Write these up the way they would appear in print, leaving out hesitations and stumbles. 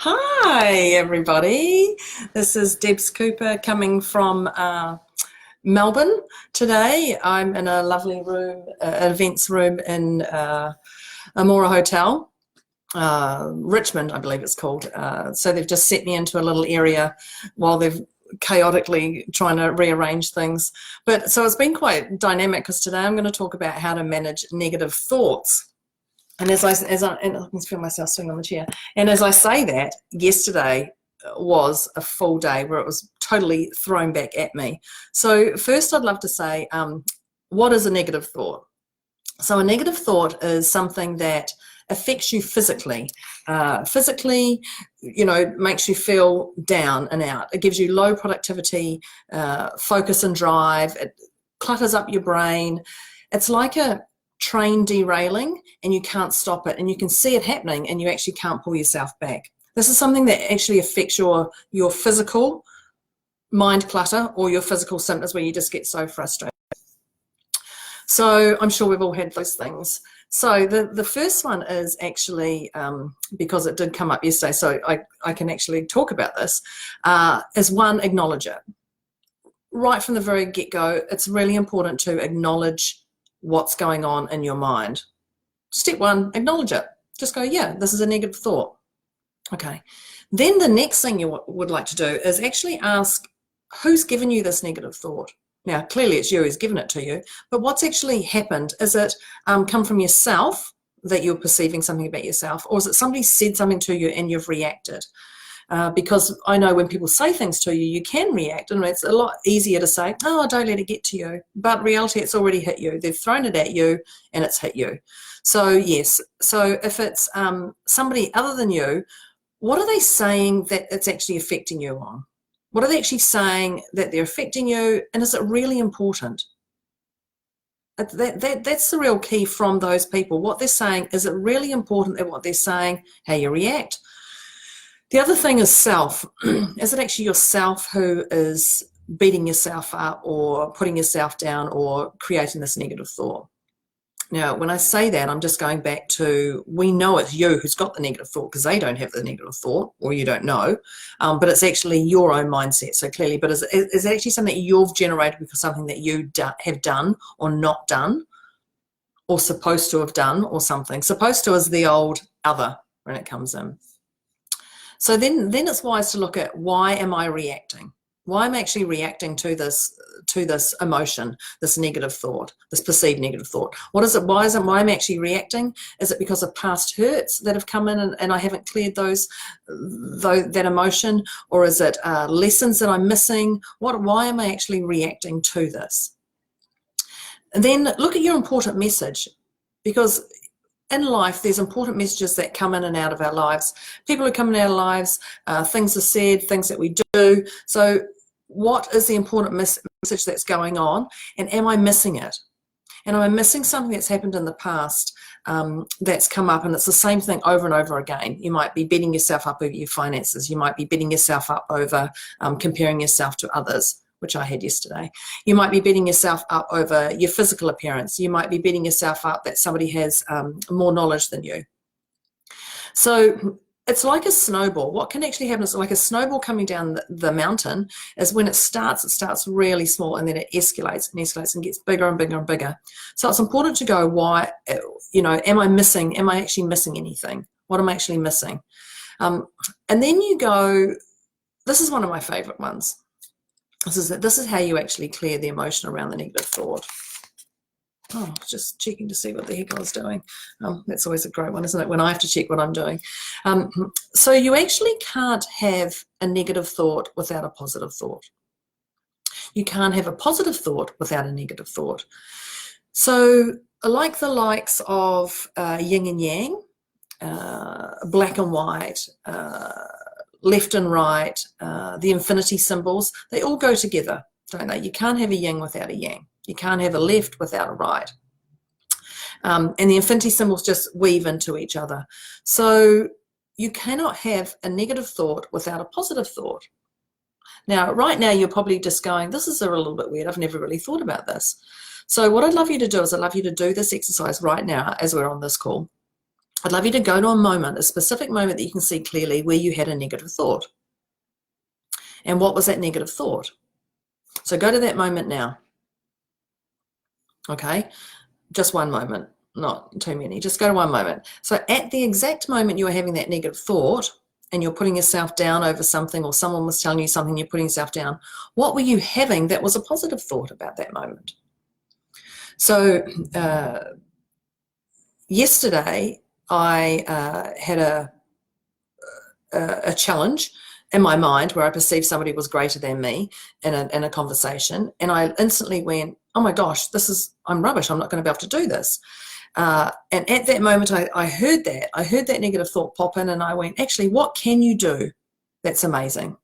Hi, everybody. This is Debs Cooper coming from Melbourne today. I'm in a lovely room, events room in Amora Hotel, Richmond, I believe it's called. So they've just set me into a little area while they've chaotically trying to rearrange things. But so it's been quite dynamic because today I'm going to talk about how to manage negative thoughts. And and I can feel myself swing on the chair. And as I say that, yesterday was a full day where it was totally thrown back at me. So first, I'd love to say, what is a negative thought? So a negative thought is something that affects you physically. Physically, makes you feel down and out. It gives you low productivity, focus and drive. It clutters up your brain. It's like a train derailing and you can't stop it, and you can see it happening and you actually can't pull yourself back. This is something that actually affects your physical mind clutter or your physical symptoms where you just get so frustrated. So I'm sure we've all had those things. So the first one is actually, because it did come up yesterday, so I can actually talk about this, is one, acknowledge it. Right from the very get-go, it's really important to acknowledge what's going on in your mind. Step one, acknowledge it. Just go, yeah, this is a negative thought. Okay. Then the next thing you would like to do is actually ask, who's given you this negative thought? Now, clearly it's you who's given it to you, but what's actually happened? Is it come from yourself, that you're perceiving something about yourself, or is it somebody said something to you and you've reacted? Because I know when people say things to you, you can react, and it's a lot easier to say, oh, don't let it get to you. But reality, it's already hit you. They've thrown it at you and it's hit you. So yes, so if it's somebody other than you, what are they saying that it's actually affecting you on? What are they actually saying that they're affecting you, and is it really important? That's the real key from those people. What they're saying, is it really important that what they're saying, how you react? The other thing is self. Is it actually yourself who is beating yourself up or putting yourself down or creating this negative thought? Now, when I say that, I'm just going back to, we know it's you who's got the negative thought because they don't have the negative thought, or you don't know, but it's actually your own mindset. So clearly, but is it actually something that you've generated because something that you have done or not done, or supposed to have done, or something? Supposed to is the old other when it comes in. So then it's wise to look at, why am I reacting? Why am I actually reacting to this emotion, this negative thought, this perceived negative thought? What is it? Why am I actually reacting? Is it because of past hurts that have come in and I haven't cleared that emotion? Or is it lessons that I'm missing? Why am I actually reacting to this? And then look at your important message, because in life, there's important messages that come in and out of our lives. People who come in our lives, things are said, things that we do. So what is the important message that's going on, and am I missing it? And am I missing something that's happened in the past that's come up, and it's the same thing over and over again? You might be beating yourself up over your finances. You might be beating yourself up over comparing yourself to others, which I had yesterday. You might be beating yourself up over your physical appearance. You might be beating yourself up that somebody has more knowledge than you. So it's like a snowball. What can actually happen is, like a snowball coming down the mountain, is when it starts really small, and then it escalates and escalates and gets bigger and bigger and bigger. So it's important to go, why, am I actually missing anything? What am I actually missing? And then you go, this is one of my favorite ones. This is how you actually clear the emotion around the negative thought. Oh, just checking to see what the heck I was doing. That's always a great one, isn't it, when I have to check what I'm doing. So you actually can't have a negative thought without a positive thought. You can't have a positive thought without a negative thought. So like the likes of yin and yang, black and white, left and right, the infinity symbols, they all go together, don't they? You can't have a yin without a yang. You can't have a left without a right. And the infinity symbols just weave into each other. So you cannot have a negative thought without a positive thought. Now, right now, you're probably just going, this is a little bit weird. I've never really thought about this. So what I'd love you to do is, I'd love you to do this exercise right now as we're on this call. I'd love you to go to a moment, a specific moment that you can see clearly where you had a negative thought. And what was that negative thought? So go to that moment now. Okay, just one moment, not too many, just go to one moment. So at the exact moment you were having that negative thought and you're putting yourself down over something, or someone was telling you something, you're putting yourself down, what were you having that was a positive thought about that moment? So yesterday I had a challenge in my mind where I perceived somebody was greater than me in a conversation, and I instantly went, oh my gosh, I'm rubbish, I'm not going to be able to do this. And at that moment I heard that negative thought pop in, and I went, actually, what can you do that's amazing?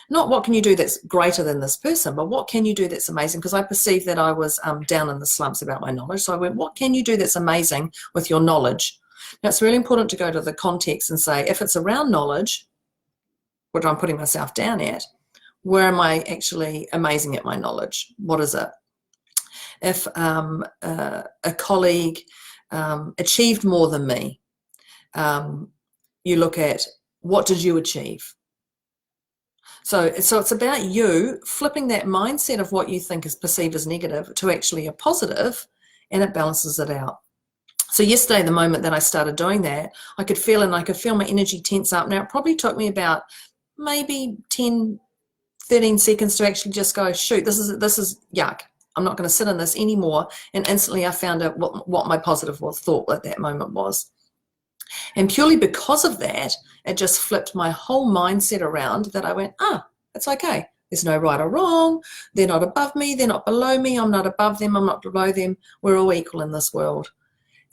Not what can you do that's greater than this person, but what can you do that's amazing? Because I perceived that I was down in the slumps about my knowledge. So I went, what can you do that's amazing with your knowledge? Now, it's really important to go to the context and say, if it's around knowledge, what I'm putting myself down at, where am I actually amazing at my knowledge? What is it? If a colleague achieved more than me, you look at, what did you achieve? So it's about you flipping that mindset of what you think is perceived as negative to actually a positive, and it balances it out. So yesterday, the moment that I started doing that, I could feel my energy tense up. Now, it probably took me about maybe 10, 13 seconds to actually just go, shoot, this is yuck. I'm not going to sit in this anymore. And instantly I found out what my positive thought at that moment was. And purely because of that, it just flipped my whole mindset around, that I went, it's okay. There's no right or wrong. They're not above me. They're not below me. I'm not above them. I'm not below them. We're all equal in this world.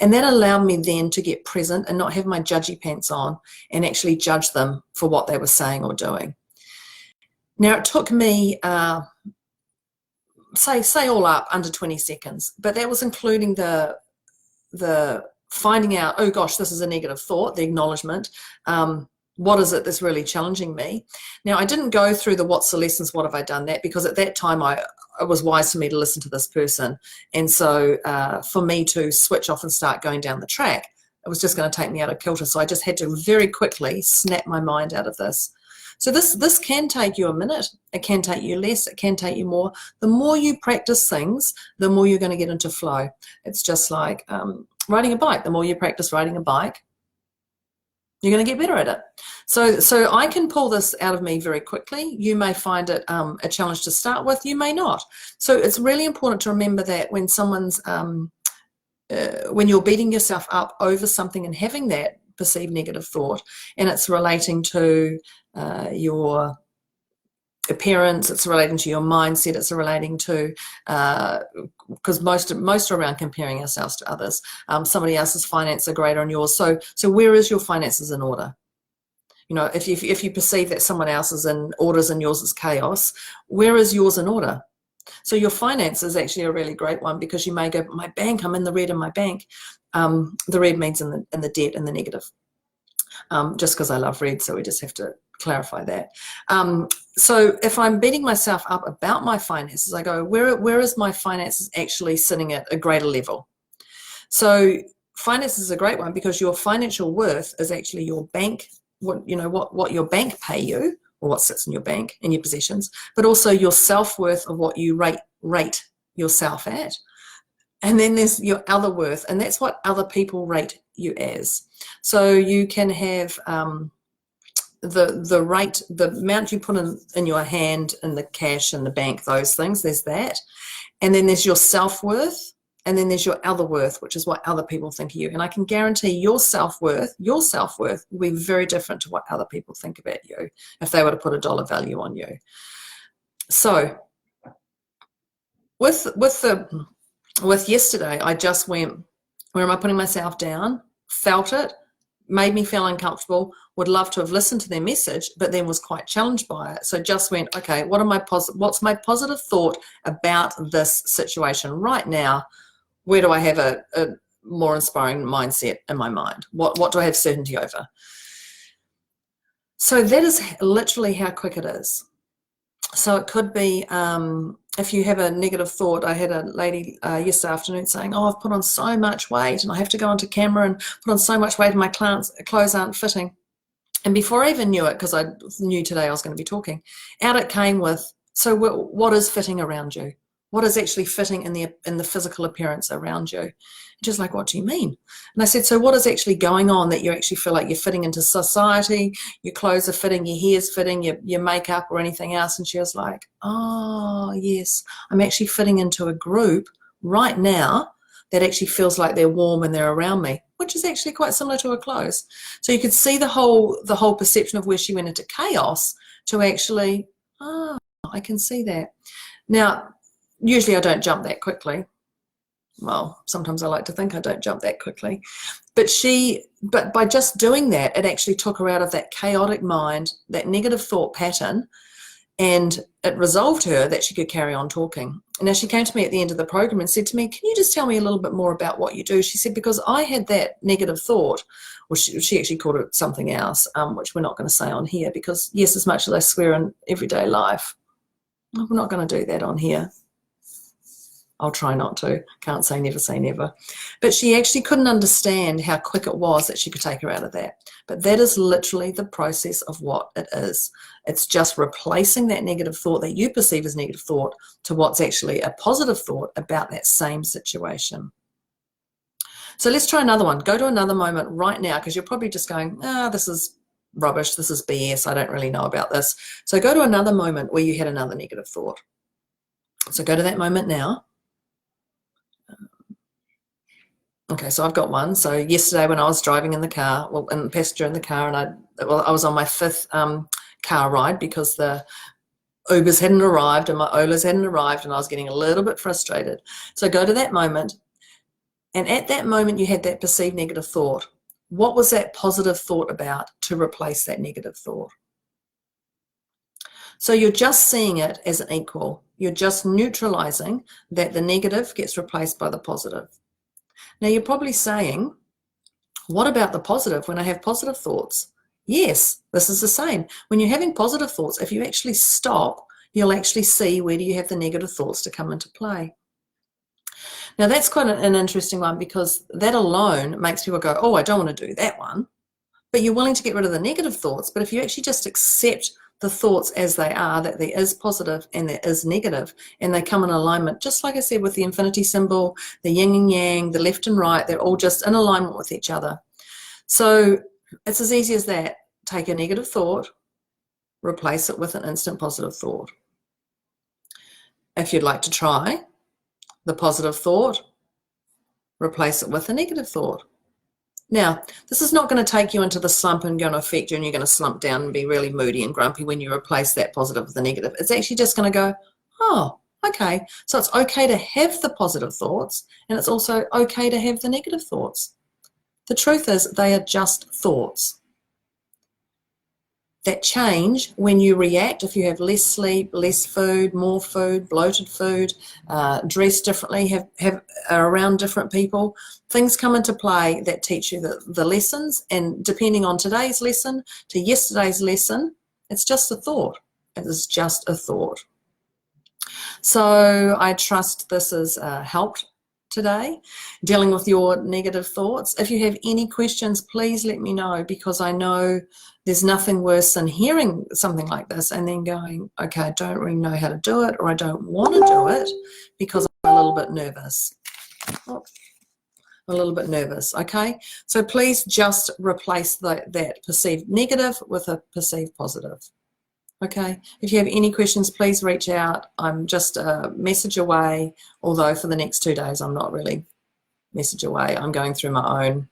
And that allowed me then to get present and not have my judgy pants on and actually judge them for what they were saying or doing. Now, it took me, say all up, under 20 seconds, but that was including the finding out, oh gosh, this is a negative thought, the acknowledgement. What is it that's really challenging me? Now, I didn't go through the what's the lessons, what have I done that, because at that time it was wise for me to listen to this person. And so for me to switch off and start going down the track, it was just going to take me out of kilter. So I just had to very quickly snap my mind out of this. So this can take you a minute. It can take you less. It can take you more. The more you practice things, the more you're going to get into flow. It's just like riding a bike. The more you practice riding a bike, you're going to get better at it. So I can pull this out of me very quickly. You may find it a challenge to start with. You may not. So it's really important to remember that when someone's, when you're beating yourself up over something and having that perceived negative thought, and it's relating to your appearance, it's relating to your mindset, it's relating to, because most are around comparing ourselves to others. Somebody else's finances are greater than yours. So where is your finances in order? You know, if you perceive that someone else's in orders and yours is chaos, where is yours in order? So your finance is actually a really great one, because you may go, my bank, I'm in the red in my bank. The red means in the debt, in the negative. Just because I love red, so we just have to clarify that. So if I'm beating myself up about my finances, I go, where is my finances actually sitting at a greater level? So finance is a great one, because your financial worth is actually your bank, what your bank pay you, or what sits in your bank and your possessions, but also your self-worth of what you rate yourself at. And then there's your other worth, and that's what other people rate you as. So you can have the rate, the amount you put in your hand, and the cash and the bank, those things, there's that. And then there's your self-worth, and then there's your other worth, which is what other people think of you. And I can guarantee your self-worth will be very different to what other people think about you if they were to put a dollar value on you. So with yesterday, I just went, where am I putting myself down? Felt it, made me feel uncomfortable, would love to have listened to their message, but then was quite challenged by it. So just went, okay, what's my positive thought about this situation right now? Where do I have a more inspiring mindset in my mind? What do I have certainty over? So that is literally how quick it is. So it could be if you have a negative thought, I had a lady yesterday afternoon saying, oh, I've put on so much weight and I have to go onto camera and put on so much weight and my clothes aren't fitting. And before I even knew it, because I knew today I was going to be talking, out it came with, so what is fitting around you? What is actually fitting in the physical appearance around you? Just like, what do you mean? And I said, so what is actually going on that you actually feel like you're fitting into society, your clothes are fitting, your hair's fitting, your makeup or anything else? And she was like, oh, yes, I'm actually fitting into a group right now that actually feels like they're warm and they're around me, which is actually quite similar to her clothes. So you could see the whole perception of where she went into chaos to actually, oh, I can see that. Now, usually I don't jump that quickly. Well, sometimes I like to think I don't jump that quickly. But by just doing that, it actually took her out of that chaotic mind, that negative thought pattern, and it resolved her that she could carry on talking. And as she came to me at the end of the program and said to me, can you just tell me a little bit more about what you do? She said, because I had that negative thought, or she actually called it something else, which we're not going to say on here, because yes, as much as I swear in everyday life, we're not going to do that on here. I'll try not to. Can't say never. But she actually couldn't understand how quick it was that she could take her out of that. But that is literally the process of what it is. It's just replacing that negative thought that you perceive as negative thought to what's actually a positive thought about that same situation. So let's try another one. Go to another moment right now, because you're probably just going, this is rubbish. This is BS. I don't really know about this. So go to another moment where you had another negative thought. So go to that moment now. Okay, so I've got one. So yesterday when I was driving in the car, well, in the passenger in the car, and I was on my 5th car ride because the Ubers hadn't arrived and my Olas hadn't arrived, and I was getting a little bit frustrated. So go to that moment, and at that moment you had that perceived negative thought. What was that positive thought about to replace that negative thought? So you're just seeing it as an equal. You're just neutralizing that the negative gets replaced by the positive. Now you're probably saying, what about the positive when I have positive thoughts? Yes, this is the same. When you're having positive thoughts, if you actually stop, you'll actually see where do you have the negative thoughts to come into play. Now that's quite an interesting one, because that alone makes people go, oh, I don't want to do that one. But you're willing to get rid of the negative thoughts. But if you actually just accept the thoughts as they are, that there is positive and there is negative, and they come in alignment, just like I said with the infinity symbol, the yin and yang, the left and right, they're all just in alignment with each other. So it's as easy as that. Take a negative thought, replace it with an instant positive thought. If you'd like to try the positive thought, replace it with a negative thought. Now, this is not going to take you into the slump and going to affect you, and you're going to slump down and be really moody and grumpy when you replace that positive with the negative. It's actually just going to go, oh, okay. So it's okay to have the positive thoughts, and it's also okay to have the negative thoughts. The truth is, they are just thoughts that change when you react. If you have less sleep, less food, more food, bloated food, dress differently, are around different people, things come into play that teach you the lessons. And depending on today's lesson to yesterday's lesson, it's just a thought. It is just a thought. So I trust this has helped today, dealing with your negative thoughts. If you have any questions, please let me know, because I know there's nothing worse than hearing something like this and then going, okay, I don't really know how to do it, or I don't want to do it because I'm a little bit nervous. Oh, a little bit nervous, okay? So please just replace that perceived negative with a perceived positive. Okay, if you have any questions, please reach out. I'm just a message away, although for the next 2 days, I'm not really message away. I'm going through my own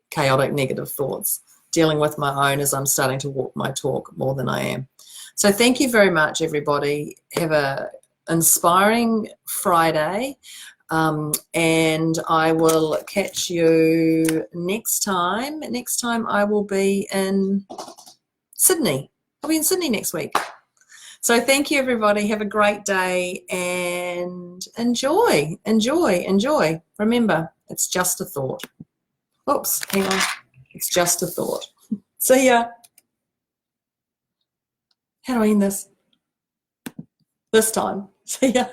chaotic negative thoughts, dealing with my own as I'm starting to walk my talk more than I am. So thank you very much, everybody. Have a inspiring Friday, and I will catch you next time. Next time I will be in Sydney. I'll be in Sydney next week. So thank you, everybody. Have a great day and enjoy. Remember, it's just a thought. Oops, hang on. It's just a thought. See ya. How do I end this? This time. See ya.